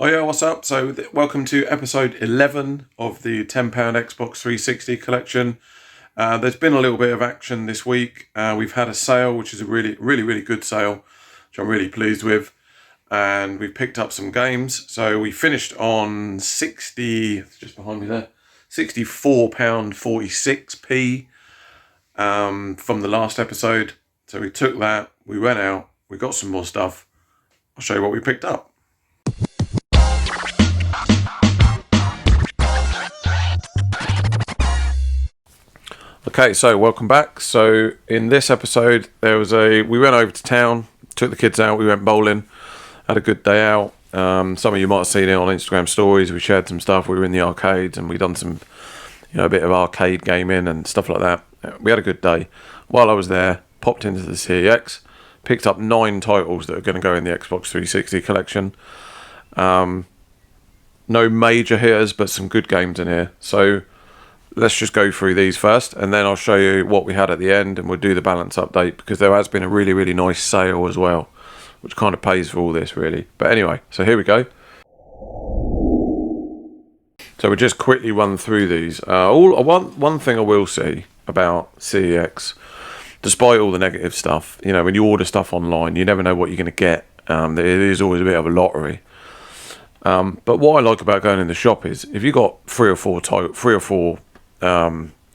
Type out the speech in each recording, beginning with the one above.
Oh yeah, what's up? So welcome to episode 11 of the £10 Xbox 360 collection. There's been a little bit of action this week. We've had a sale, which is a really good sale, which I'm really pleased with. And we've picked up some games. So we finished on 60, just behind me there, £64.46p from the last episode. So we took that, we went out, we got some more stuff. I'll show you what we picked up. Okay, so welcome back. So in this episode, we went over to town, took the kids out, we went bowling, had a good day out. Some of you might have seen it on Instagram stories. We shared some stuff. We were in the arcades and we done some, a bit of arcade gaming and stuff like that. We had a good day. While I was there, popped into the CEX, picked up 9 titles that are going to go in the Xbox 360 collection. No major hitters, but some good games in here. So let's just go through these first, and then I'll show you what we had at the end, and we'll do the balance update, because there has been a really nice sale as well, which kind of pays for all this, really. But anyway, so here we go. So we'll just quickly run through these. One thing I will say about CEX, despite all the negative stuff, when you order stuff online, you never know what you're going to get. It is always a bit of a lottery. But what I like about going in the shop is, if you got three or four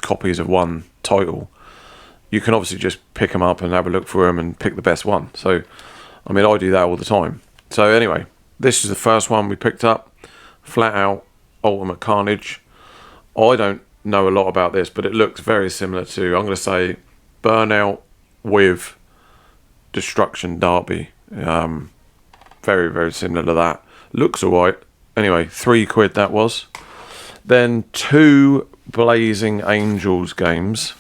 copies of one title, you can obviously just pick them up and have a look through them and pick the best one. So, I do that all the time. So anyway, this is the first one we picked up, Flat Out Ultimate Carnage. I don't know a lot about this, but it looks very similar to, I'm going to say, Burnout with Destruction Derby. Very similar to that. Looks alright. Anyway, £3 that was. Then 2 Blazing Angels games.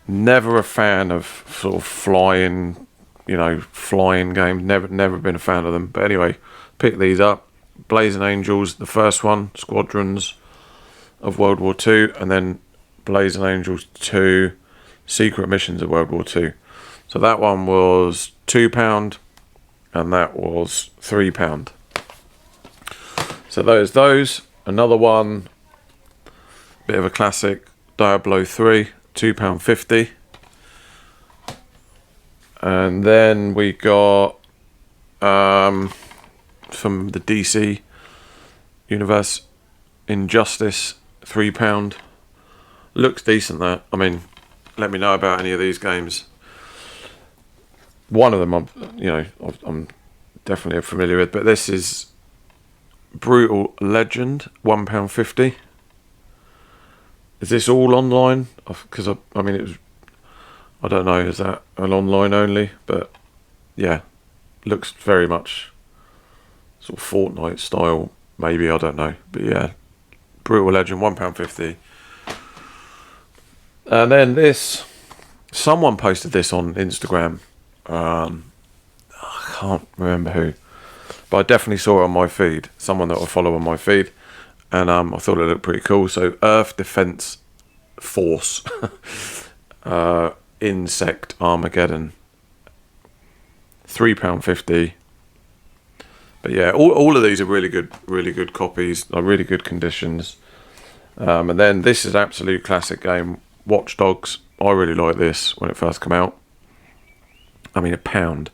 Never a fan of sort of flying games. Never been a fan of them. But anyway, pick these up. Blazing Angels, the first one, Squadrons of World War II, and then Blazing Angels 2, Secret Missions of World War II. So that one was £2, and that was £3. So those. Another one, bit of a classic, Diablo 3, £2.50. And then we got from the DC universe, Injustice, £3. Looks decent, that. Let me know about any of these games. One of them I'm definitely familiar with, but this is Brutal Legend, £1.50. Is this all online? Because it was, I don't know, is that an online only? But yeah, looks very much sort of Fortnite style, maybe, I don't know. But yeah, Brutal Legend, £1.50. And then someone posted this on Instagram. I can't remember who, but I definitely saw it on my feed. Someone that I follow on my feed, and I thought it looked pretty cool. So Earth Defense Force, Insect Armageddon, £3.50. But yeah, all of these are really good copies, really good conditions. And then this is an absolute classic game, Watch Dogs. I really liked this when it first came out. £1.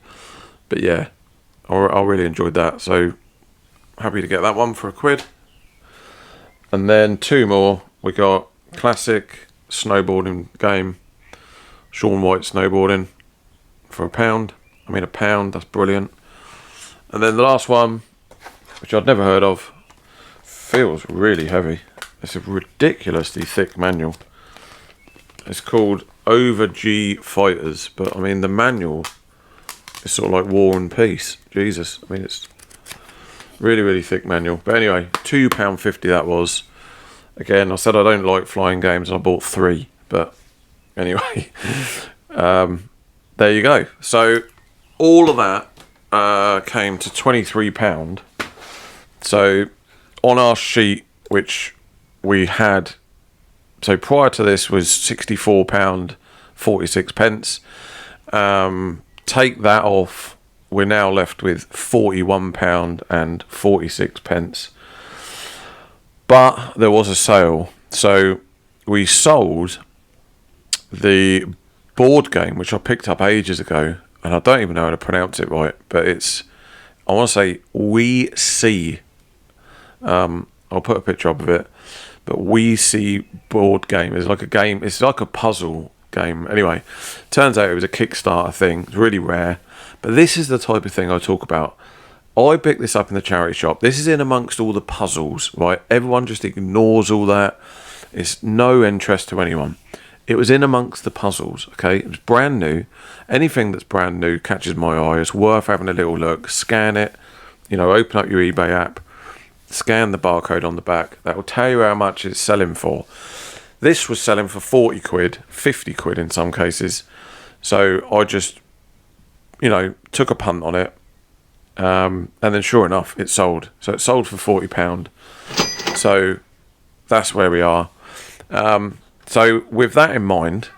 But yeah, I really enjoyed that. So happy to get that one for £1. And then 2 more. We got classic snowboarding game, Shaun White Snowboarding, for £1. £1, that's brilliant. And then the last one, which I'd never heard of, feels really heavy. It's a ridiculously thick manual. It's called Over G Fighters, but the manual is sort of like War and Peace. Jesus, it's really thick manual. But anyway, £2.50 that was. Again, I said I don't like flying games, and I bought 3. But anyway, there you go. So all of that came to £23. So on our sheet, which we had, so prior to this was £64.46. Take that off we're now left with £41 and 46 pence. But there was a sale, so we sold the board game, which I picked up ages ago, and I don't even know how to pronounce it right, but it's, I want to say We See. I'll put a picture up of it, but We See board game is like a game. It's like a puzzle game. Anyway, turns out it was a Kickstarter thing. It's really rare, but this is the type of thing I talk about. I picked this up in the charity shop. This is in amongst all the puzzles, right? Everyone just ignores all that. It's no interest to anyone. It was in amongst the puzzles, okay? It was brand new. Anything that's brand new catches my eye. It's worth having a little look. Scan it, open up your eBay app, scan the barcode on the back. That will tell you how much it's selling for. This was selling for 40 quid, 50 quid in some cases. So I just, took a punt on it. And then sure enough, it sold. So it sold for £40. So that's where we are. So with that in mind,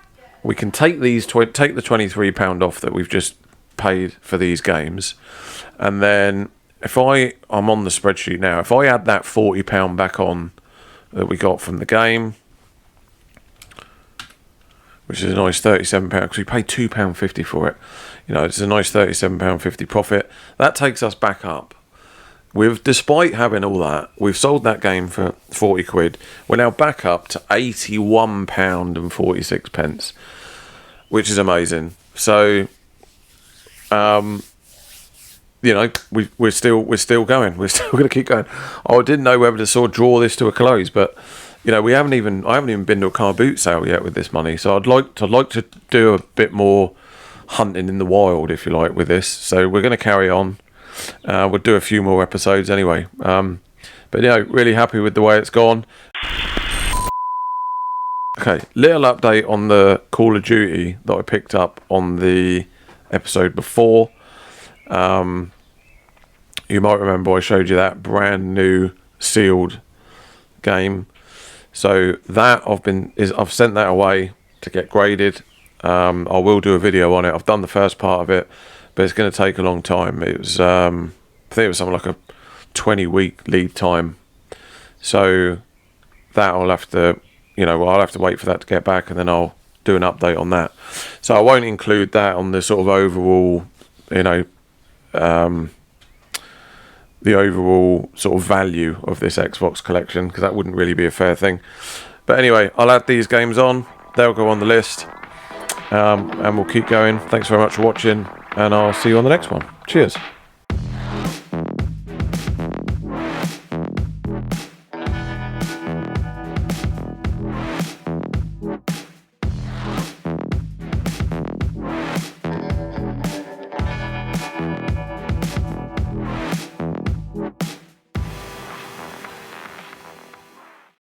we can take the £23 off that we've just paid for these games. And then if I'm on the spreadsheet now, if I add that £40 back on that we got from the game, which is a nice £37, because we paid £2.50 for it. It's a nice £37.50 profit. That takes us back up. Despite having all that, we've sold that game for 40 quid. We're now back up to £81 and 46 pence, which is amazing. So, we're still going. We're still going to keep going. I didn't know whether to sort of draw this to a close, but I haven't even been to a car boot sale yet with this money. So I'd like to do a bit more hunting in the wild, if you like, with this. So we're going to carry on. We'll do a few more episodes anyway. But really happy with the way it's gone. Okay, little update on the Call of Duty that I picked up on the episode before. You might remember I showed you that brand new sealed game. So that I've sent that away to get graded. I will do a video on it. I've done the first part of it, but it's going to take a long time. It was, I think it was something like a 20-week lead time. So that I'll have to, I'll have to wait for that to get back, and then I'll do an update on that. So I won't include that on the sort of overall, the overall sort of value of this Xbox collection, because that wouldn't really be a fair thing. But anyway, I'll add these games on. They'll go on the list. And we'll keep going. Thanks very much for watching, and I'll see you on the next one. Cheers.